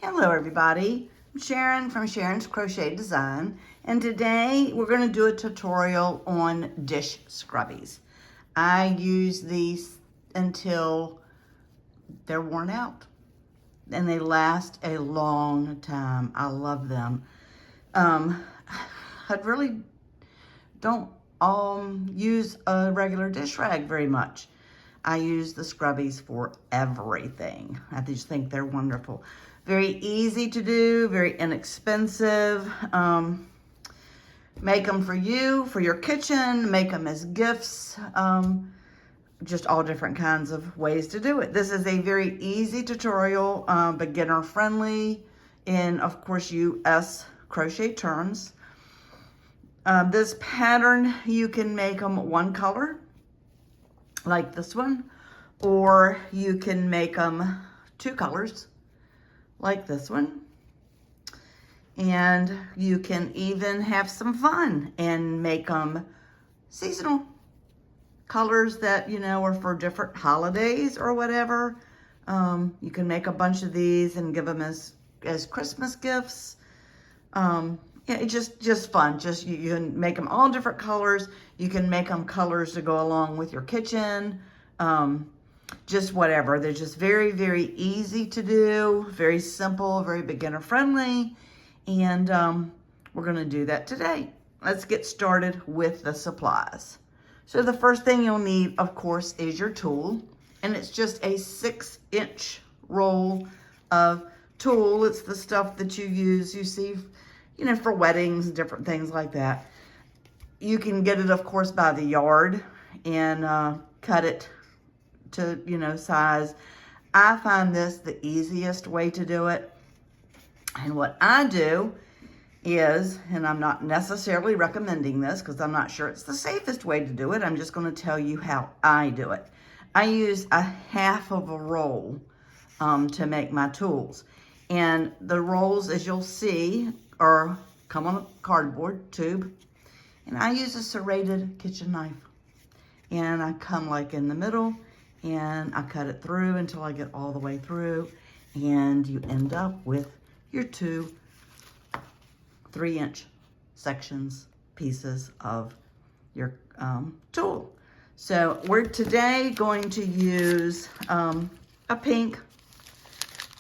Hello everybody, I'm Sharon from Sharon's Crochet Design, and today we're going to do a tutorial on dish scrubbies. I use these until they're worn out and they last a long time. I love them. I really don't use a regular dish rag very much. I use the scrubbies for everything. I just think they're wonderful. Very easy to do, very inexpensive. Make them for you, for your kitchen, make them as gifts. Just all different kinds of ways to do it. This is a very easy tutorial, beginner friendly in, of course, US crochet terms. This pattern, you can make them one color, like this one, or you can make them two colors, like this one. And you can even have some fun and make them seasonal colors that, you know, are for different holidays or whatever. You can make a bunch of these and give them as Christmas gifts. Yeah, it's just fun. You can make them all different colors. You can make them colors to go along with your kitchen. Just whatever. They're just very, very easy to do, very simple, very beginner friendly. And we're going to do that today. Let's get started with the supplies. So the first thing you'll need, of course, is your tulle. And it's just a 6-inch roll of tulle. It's the stuff that you see, you know, for weddings and different things like that. You can get it, of course, by the yard and cut it to, you know, size. I find this the easiest way to do it. And what I do is, and I'm not necessarily recommending this because I'm not sure it's the safest way to do it. I'm just going to tell you how I do it. I use a half of a roll to make my tools. And the rolls, as you'll see, come on a cardboard tube. And I use a serrated kitchen knife. And I come like in the middle and I cut it through until I get all the way through. And you end up with your two 3-inch sections, pieces of your tulle. So we're today going to use a pink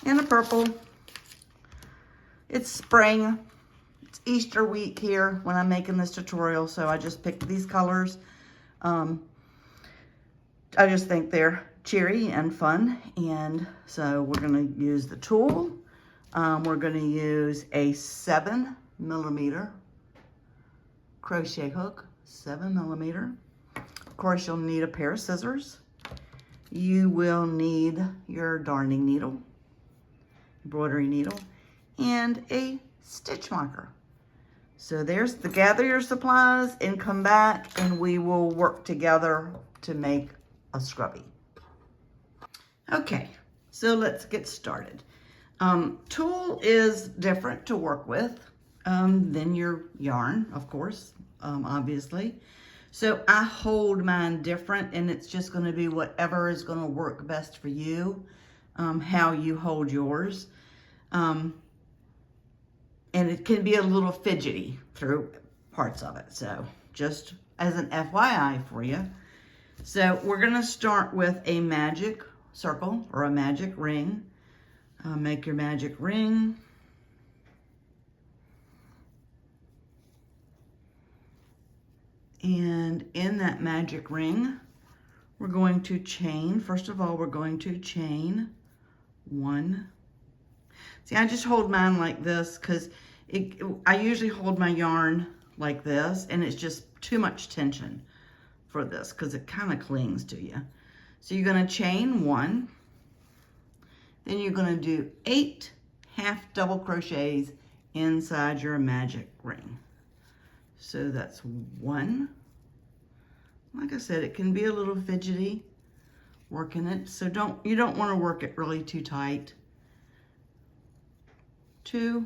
and a purple. It's spring. It's Easter week here when I'm making this tutorial, so I just picked these colors. I just think they're cheery and fun, and so we're going to use the tulle. We're going to use a 7mm crochet hook, 7mm. Of course, you'll need a pair of scissors. You will need your darning needle, embroidery needle, and a stitch marker. So gather your supplies and come back and we will work together to make a scrubby. Okay, so let's get started. Tulle is different to work with than your yarn, of course, obviously. So I hold mine different, and it's just going to be whatever is going to work best for you, how you hold yours. And it can be a little fidgety through parts of it. So just as an FYI for you. So we're going to start with a magic circle or a magic ring. Make your magic ring. And in that magic ring, we're going to chain. First of all, we're going to chain 1. See, I just hold mine like this because I usually hold my yarn like this, and it's just too much tension for this because it kind of clings to you. So you're going to chain 1. Then you're going to do 8 half double crochets inside your magic ring. So that's 1. Like I said, it can be a little fidgety working it. So you don't want to work it really too tight. 2.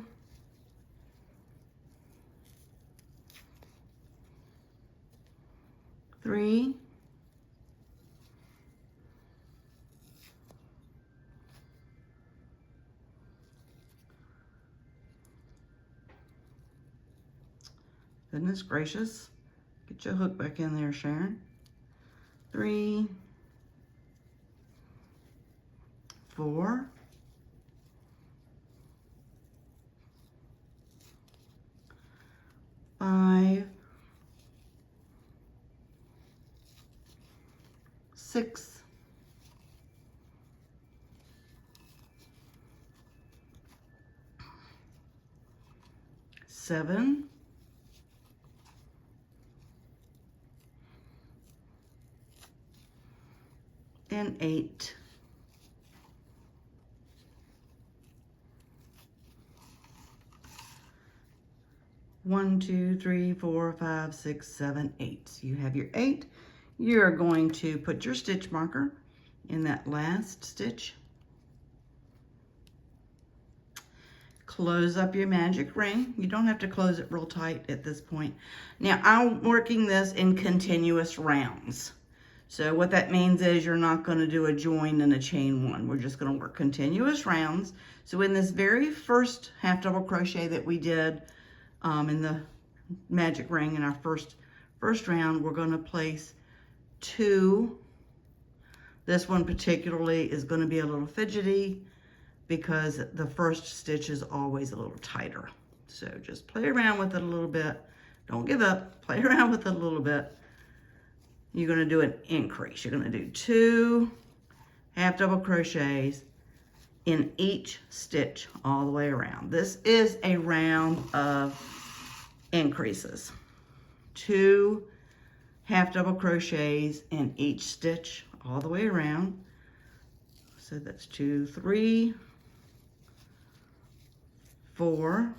3. Goodness gracious. Get your hook back in there, Sharon. 3, 4, 5, 6, 7, 8. 1, 2, 3, 4, 5, 6, 7, 8. So you have your 8. You're going to put your stitch marker in that last stitch. Close up your magic ring. You don't have to close it real tight at this point. Now I'm working this in continuous rounds. So what that means is you're not going to do a join and a chain one. We're just going to work continuous rounds. So in this very first half double crochet that we did in the magic ring in our first round, we're going to place 2. This one particularly is going to be a little fidgety because the first stitch is always a little tighter. So just play around with it a little bit. Don't give up. Play around with it a little bit. You're going to do an increase. You're going to do 2 half double crochets in each stitch all the way around. This is a round of increases. 2 half double crochets in each stitch all the way around. So that's 2, 3, 4,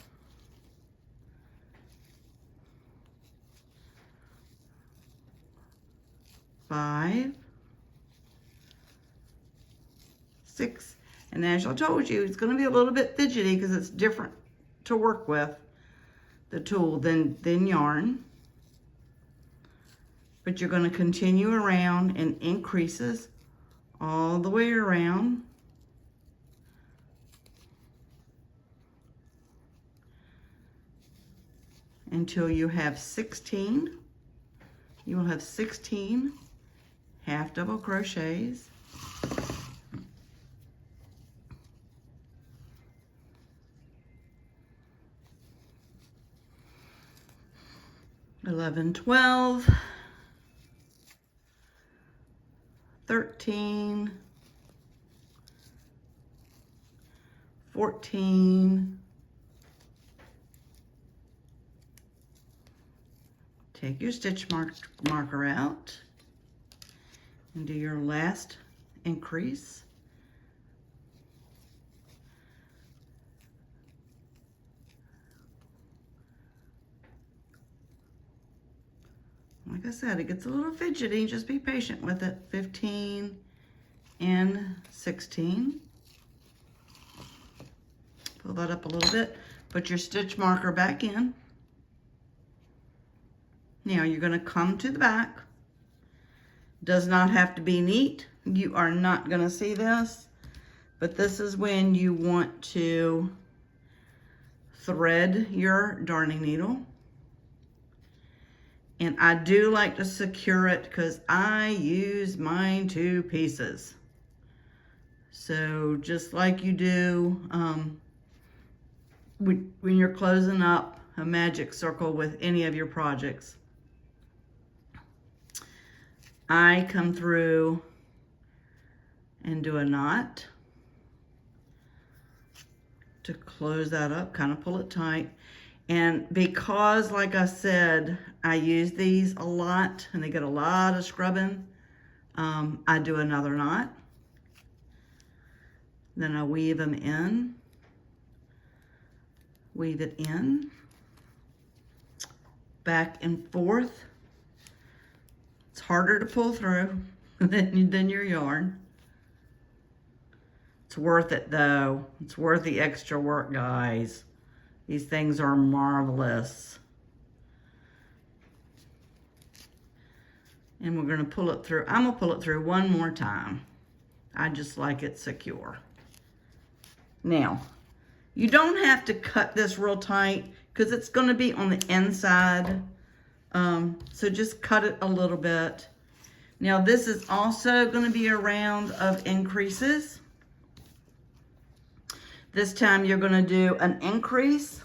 5, 6, and as I told you, it's going to be a little bit fidgety because it's different to work with the tool than yarn. But you're going to continue around in increases all the way around. Until you have 16. You will have 16 half double crochets. Eleven, 12, 13, 14, take your stitch marker out and do your last increase. Like I said, it gets a little fidgety. Just be patient with it. 15 and 16. Pull that up a little bit. Put your stitch marker back in. Now you're going to come to the back. Does not have to be neat. You are not going to see this, but this is when you want to thread your darning needle. And I do like to secure it because I use mine 2 pieces. So just like you do when you're closing up a magic circle with any of your projects, I come through and do a knot to close that up, kind of pull it tight. And because, like I said, I use these a lot and they get a lot of scrubbing, I do another knot. Then I weave them in, weave it in, back and forth. It's harder to pull through than your yarn. It's worth it though. It's worth the extra work, guys. These things are marvelous. And we're going to pull it through. I'm going to pull it through one more time. I just like it secure. Now, you don't have to cut this real tight because it's going to be on the inside. So just cut it a little bit. Now this is also going to be a round of increases. This time you're going to do an increase,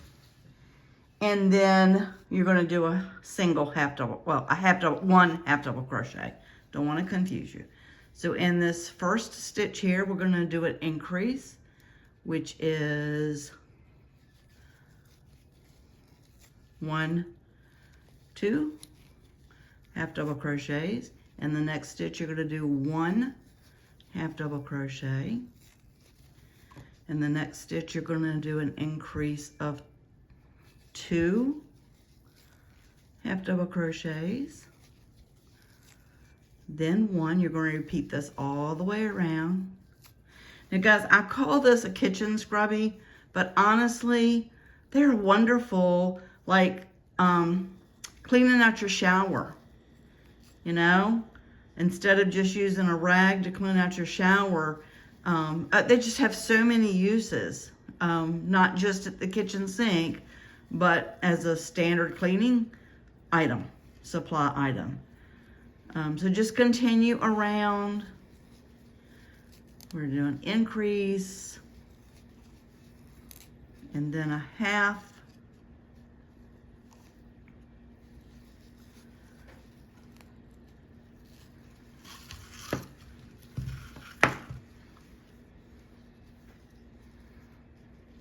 and then you're going to do a single half double, well, one half double crochet. Don't want to confuse you. So in this first stitch here, we're going to do an increase, which is 1, 2 half double crochets. In the next stitch, you're going to do 1 half double crochet. In the next stitch, you're going to do an increase of 2 half double crochets. Then 1. You're going to repeat this all the way around. Now guys, I call this a kitchen scrubby, but honestly, they're wonderful, like cleaning out your shower, you know? Instead of just using a rag to clean out your shower, they just have so many uses, not just at the kitchen sink, but as a standard cleaning item, supply item. So just continue around. We're doing increase, and then a half,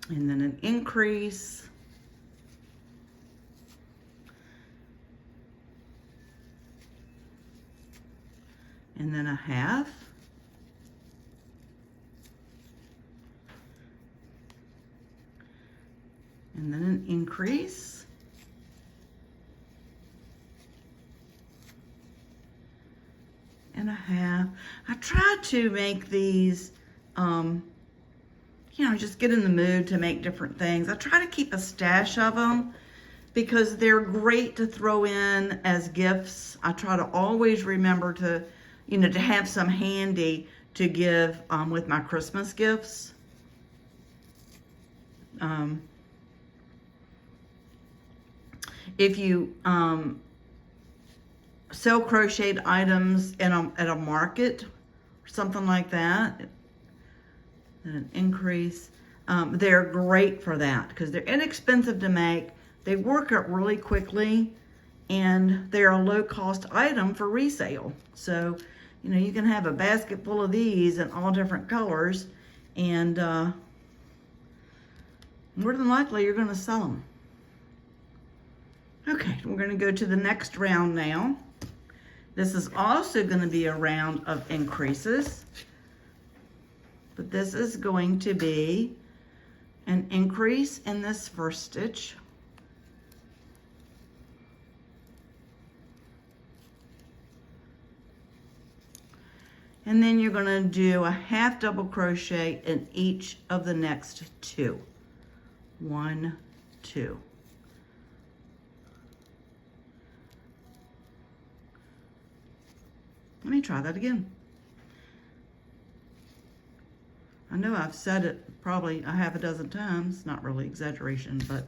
and then an increase, and then a half, and then an increase, and a half. I tried to make these, you know, just get in the mood to make different things. I try to keep a stash of them because they're great to throw in as gifts. I try to always remember to, you know, to have some handy to give with my Christmas gifts. If you sell crocheted items at a market or something like that, and an increase, they're great for that because they're inexpensive to make. They work out really quickly, and they're a low-cost item for resale. So, you know, you can have a basket full of these in all different colors, and more than likely you're going to sell them. Okay, we're going to go to the next round now. This is also going to be a round of increases, but this is going to be an increase in this first stitch. And then you're going to do a half double crochet in each of the next 2. 1, 2. Let me try that again. I know I've said it probably a half a dozen times, not really exaggeration, but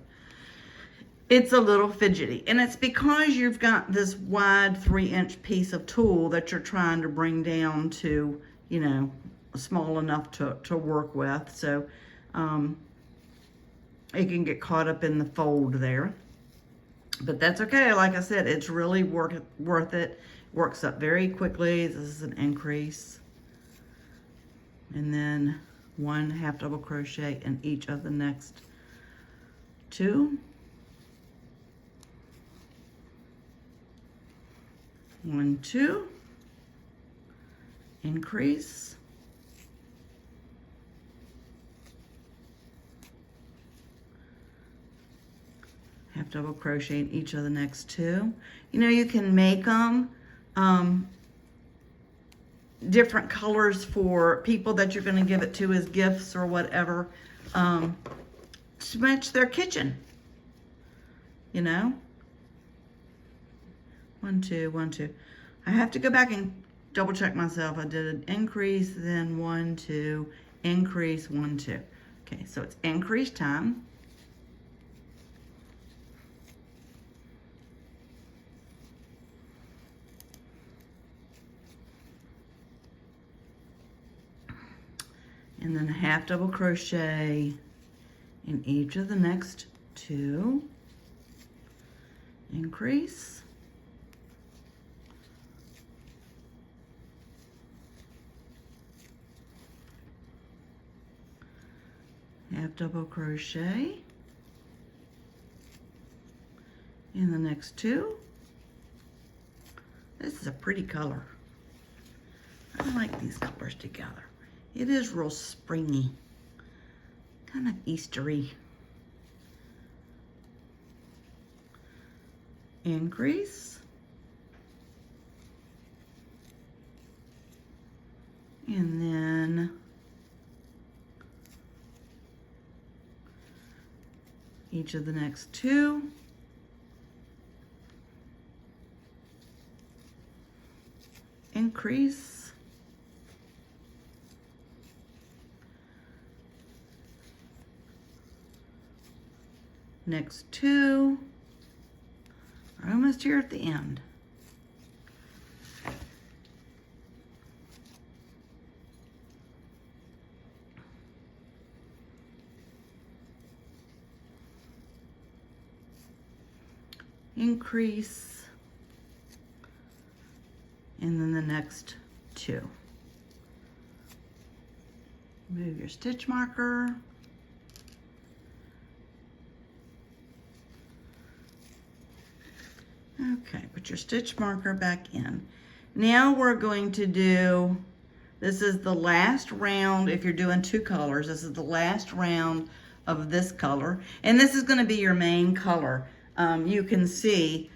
it's a little fidgety. And it's because you've got this wide 3-inch piece of tulle that you're trying to bring down to, you know, small enough to work with. So it can get caught up in the fold there. But that's okay. Like I said, it's really worth it. Works up very quickly. This is an increase. And then 1 half double crochet in each of the next 2. 1, 2, increase, half double crochet in each of the next 2. You know, you can make them different colors for people that you're going to give it to as gifts or whatever, to match their kitchen, you know. 1, 2, 1, 2. I have to go back and double check myself. I did an increase, then 1, 2, increase, 1, 2. Okay, so it's increase time. and then a half double crochet in each of the next 2, increase, half double crochet in the next 2. This is a pretty color. I like these colors together. It is real springy, kind of Eastery. Increase, and then each of the next 2, increase, next 2, we're almost here at the end. Increase, and then the next 2. Move your stitch marker. Okay, put your stitch marker back in. Now we're going to do, this is the last round. If you're doing 2 colors, this is the last round of this color, and this is going to be your main color. You can see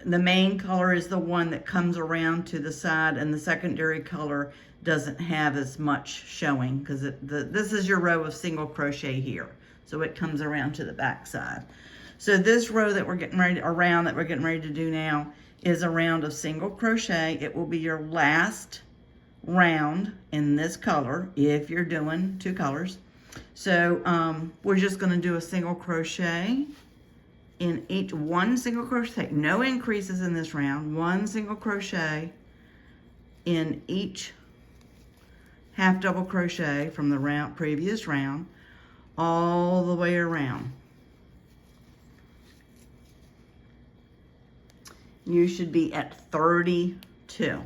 the main color is the one that comes around to the side, and the secondary color doesn't have as much showing because this is your row of single crochet here, so it comes around to the back side. So this row that we're getting ready, or round that we're getting ready to do now, is a round of single crochet. It will be your last round in this color if you're doing 2 colors. So we're just going to do a single crochet in each, 1 single crochet, no increases in this round, 1 single crochet in each half double crochet from the previous round all the way around. You should be at 32.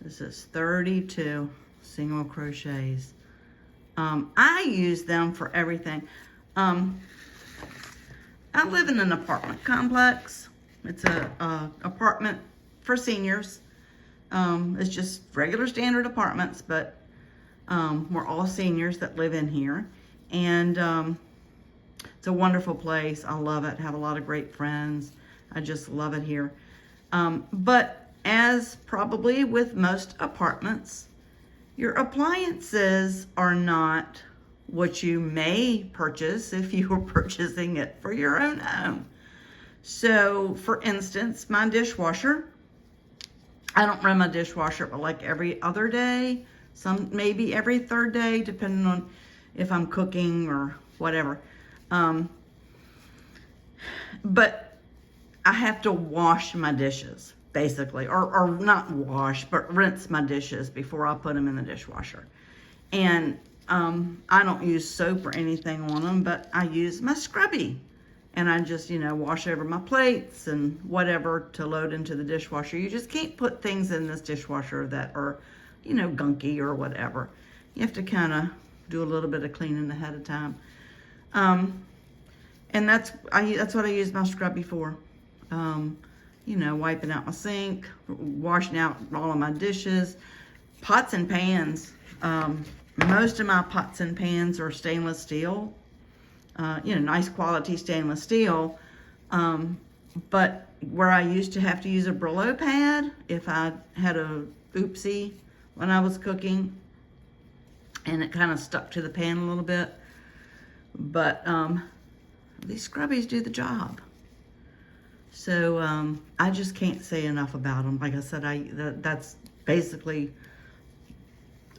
This is 32 single crochets. I use them for everything. I live in an apartment complex. It's a apartment for seniors. It's just regular standard apartments, but we're all seniors that live in here. And it's a wonderful place. I love it. Have a lot of great friends. I just love it here. But as probably with most apartments, your appliances are not what you may purchase if you were purchasing it for your own home. So for instance, my dishwasher, I don't run my dishwasher but like every other day, maybe every 3rd day, depending on if I'm cooking or whatever. But I have to wash my dishes, basically, or not wash, but rinse my dishes before I put them in the dishwasher. And I don't use soap or anything on them, but I use my Scrubbie. And I just, wash over my plates and whatever to load into the dishwasher. You just can't put things in this dishwasher that are, gunky or whatever. You have to kind of do a little bit of cleaning ahead of time. And that's what I use my Scrubbie for. Wiping out my sink, washing out all of my dishes, pots and pans. Most of my pots and pans are stainless steel, nice quality stainless steel. But where I used to have to use a Brillo pad if I had a oopsie when I was cooking, and it kind of stuck to the pan a little bit. But these Scrubbies do the job. So I just can't say enough about them. Like I said, that's basically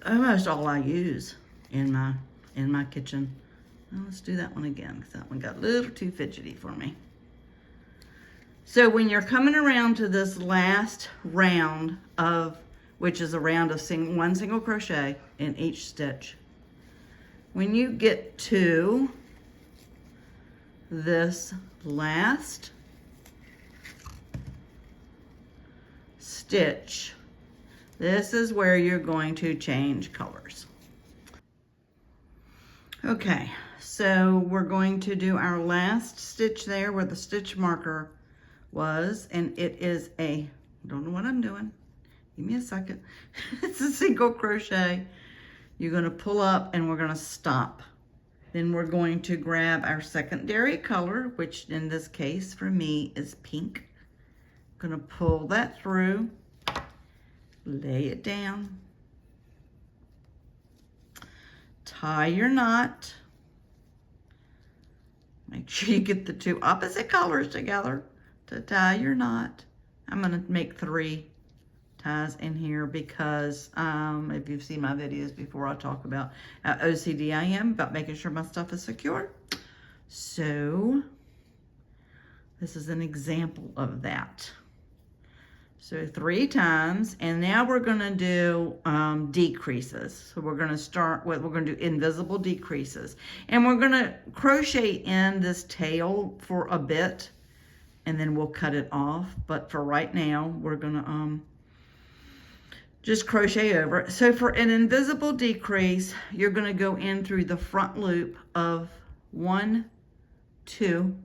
almost all I use in my kitchen. Well, let's do that one again because that one got a little too fidgety for me. So when you're coming around to this last round which is a round of 1 single crochet in each stitch, when you get to this last stitch, this is where you're going to change colors. Okay, so we're going to do our last stitch there where the stitch marker was, and it is a, don't know what I'm doing, give me a second. It's a single crochet. You're going to pull up and we're going to stop. Then we're going to grab our secondary color, which in this case for me is pink. I'm going to pull that through, lay it down, tie your knot. Make sure you get the two opposite colors together to tie your knot. I'm going to make 3 ties in here because if you've seen my videos before, I talk about how OCD I am about making sure my stuff is secure. So this is an example of that. So 3 times, and now we're going to do decreases. So we're going to start with, we're going to do invisible decreases, and we're going to crochet in this tail for a bit, and then we'll cut it off. But for right now, we're going to just crochet over it. So for an invisible decrease, you're going to go in through the front loop of 1, 2.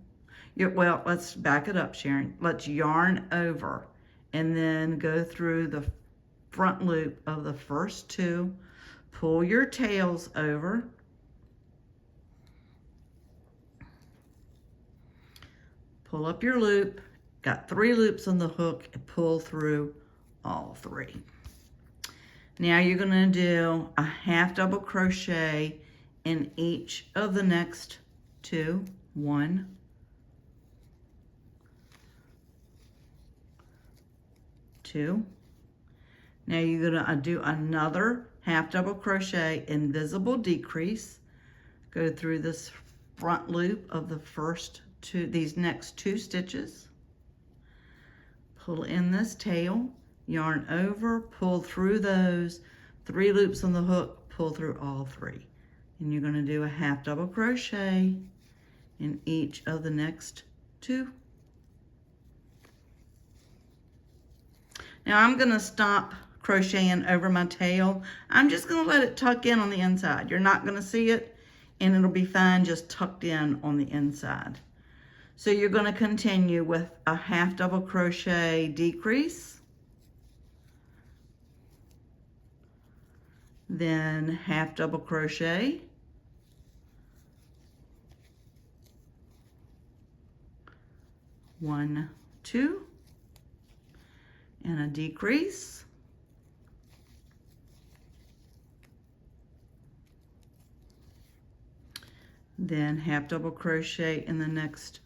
Well, let's back it up, Sharon. Let's yarn over and then go through the front loop of the first 2. Pull your tails over. Pull up your loop. Got 3 loops on the hook, and pull through all 3. Now you're going to do a half double crochet in each of the next 2. 1, 2. Now you're going to do another half double crochet invisible decrease. Go through this front loop of the first 2, these next 2 stitches. Pull in this tail, yarn over, pull through those 3 loops on the hook, pull through all 3. And you're going to do a half double crochet in each of the next 2. Now I'm going to stop crocheting over my tail. I'm just going to let it tuck in on the inside. You're not going to see it, and it'll be fine just tucked in on the inside. So you're going to continue with a half double crochet decrease, then half double crochet, one, 2, and a decrease, then half double crochet in the next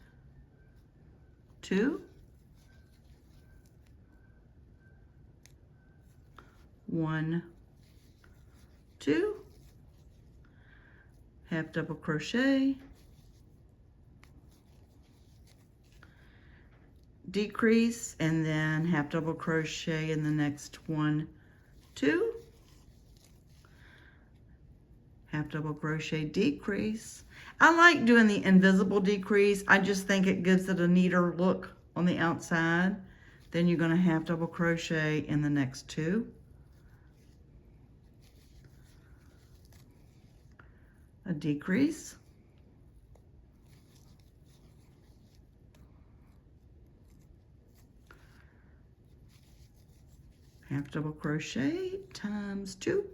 2, 1, 2, half double crochet, decrease, and then half double crochet in the next 1, 2, half double crochet, decrease. I like doing the invisible decrease. I just think it gives it a neater look on the outside. Then you're going to half double crochet in the next 2, a decrease, half double crochet times 2,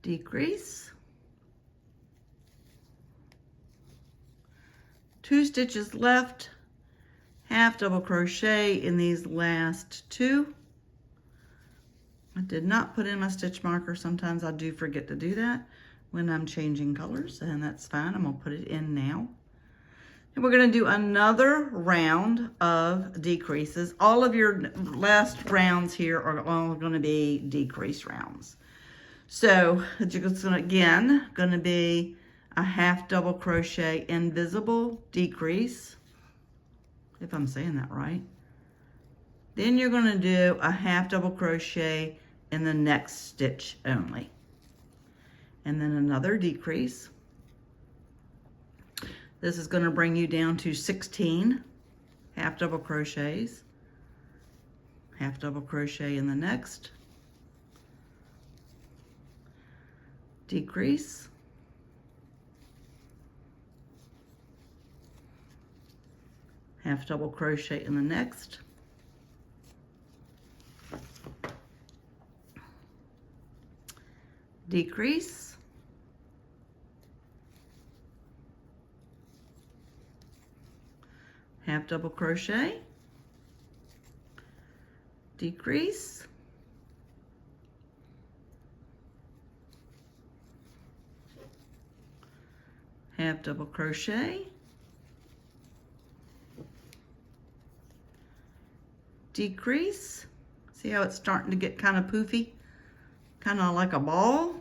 decrease, 2 stitches left, half double crochet in these last 2. I did not put in my stitch marker. Sometimes I do forget to do that when I'm changing colors, and that's fine. I'm going to put it in now. And we're going to do another round of decreases. All of your last rounds here are all going to be decrease rounds. So it's again going to be a half double crochet invisible decrease, if I'm saying that right. Then you're going to do a half double crochet in the next stitch only. And then another decrease. This is going to bring you down to 16 half double crochets. Half double crochet in the next. Decrease. Half double crochet in the next. Decrease. Half double crochet. Decrease. Half double crochet. Decrease. See how it's starting to get kind of poofy? Kind of like a ball.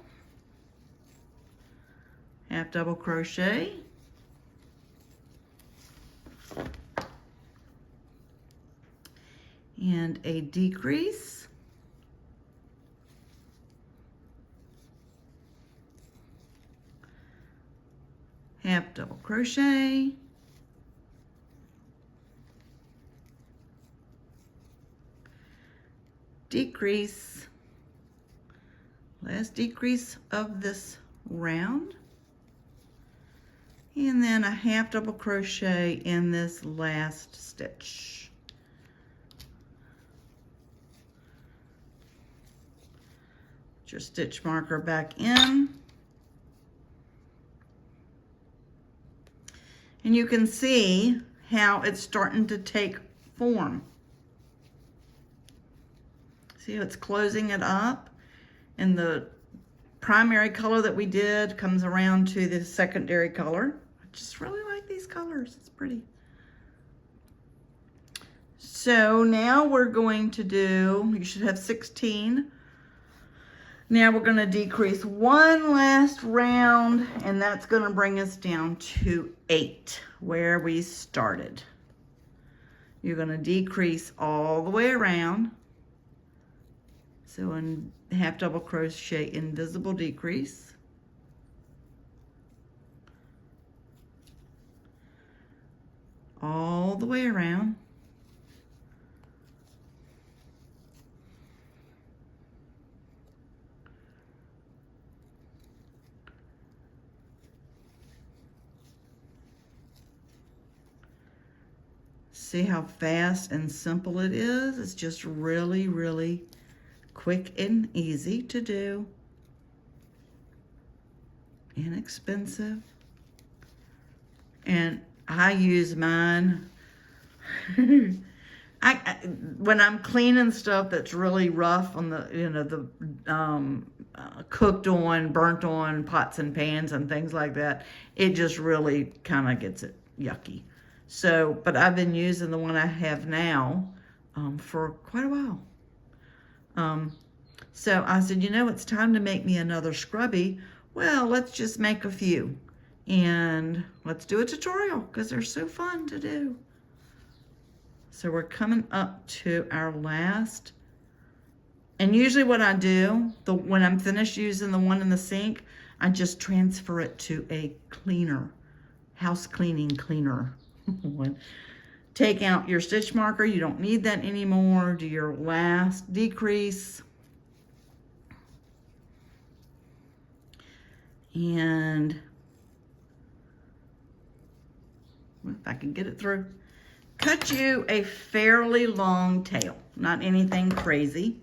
Half double crochet. And a decrease. Half double crochet. Decrease. Last decrease of this round. And then a half double crochet in this last stitch. Put your stitch marker back in. And you can see how it's starting to take form. See how it's closing it up? And the primary color that we did comes around to the secondary color. I just really like these colors. It's pretty. So now we're going to do, you should have 16. Now we're going to decrease one last round, and that's going to bring us down to 8, where we started. You're going to decrease all the way around. So in half double crochet, invisible decrease. All the way around. See how fast and simple it is? It's just really, really quick and easy to do. Inexpensive. And I use mine. When I'm cleaning stuff that's really rough on the, cooked on, burnt on pots and pans and things like that, it just really kind of gets it yucky. So, but I've been using the one I have now for quite a while. So I said, it's time to make me another scrubby. Well, let's just make a few. And let's do a tutorial because they're so fun to do. So we're coming up to our last. And usually what I do, when I'm finished using the one in the sink, I just transfer it to a cleaner, house cleaning cleaner. Take out your stitch marker. You don't need that anymore. Do your last decrease. And if I can get it through, cut you a fairly long tail, not anything crazy.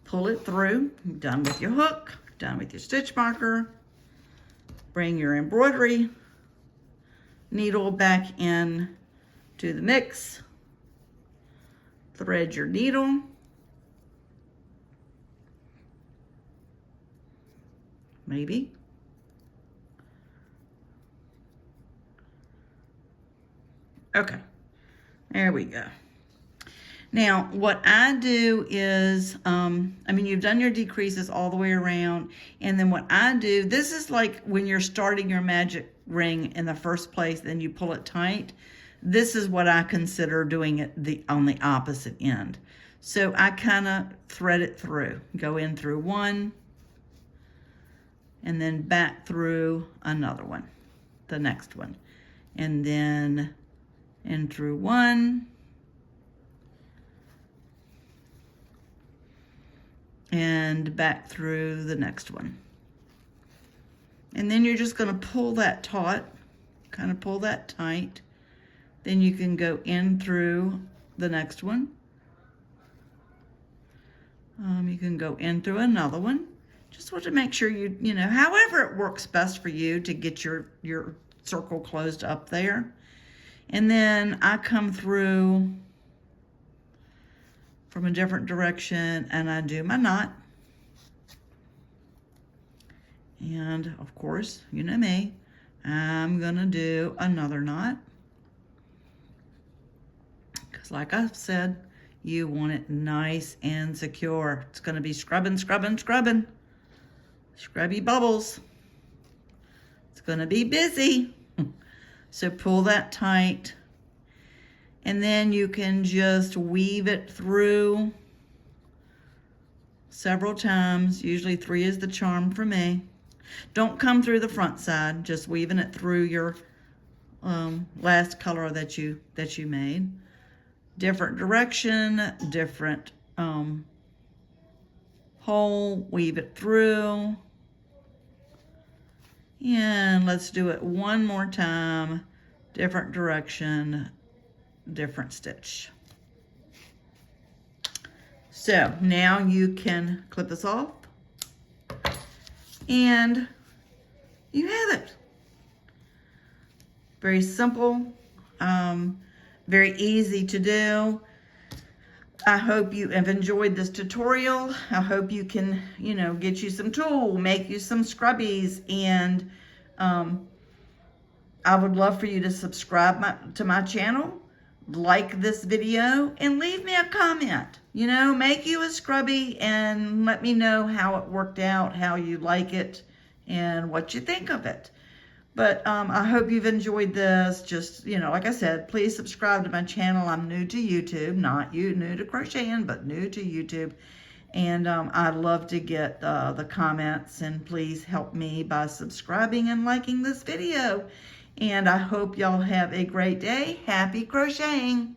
Pull it through. Done with your hook, done with your stitch marker. Bring your embroidery needle back in to the mix. Thread your needle. Maybe. Okay, there we go. Now, what I do is, you've done your decreases all the way around, and then what I do, this is like when you're starting your magic ring in the first place, then you pull it tight. This is what I consider doing it on the opposite end. So I kind of thread it through. Go in through one and then back through another one, the next one. And then in through one. And back through the next one. And then you're just going to pull that taut, kind of pull that tight. Then you can go in through the next one. You can go in through another one. Just want to make sure you know, however it works best for you to get your circle closed up there. And then I come through from a different direction and I do my knot. And of course, you know me, I'm gonna do another knot. Because like I've said, you want it nice and secure. It's gonna be scrubbing, scrubbing, scrubbing. Scrubby bubbles. It's gonna be busy. So pull that tight. And then you can just weave it through several times. Usually 3 is the charm for me. Don't come through the front side, just weaving it through your last color that you made. Different direction, different hole, weave it through. And let's do it one more time. Different direction, different stitch. So now you can clip this off and you have it. Very simple, very easy to do. I hope you have enjoyed this tutorial. I hope you can, you know, get you some tulle, make you some scrubbies, and I would love for you to subscribe to my channel, like this video, and leave me a comment. You know, make you a scrubby and let me know how it worked out, how you like it, and what you think of it. But I hope you've enjoyed this. Just, you know, like I said, please subscribe to my channel. I'm new to YouTube, not you new to crocheting, but new to YouTube. And I'd love to get the comments, and please help me by subscribing and liking this video. And I hope y'all have a great day. Happy crocheting.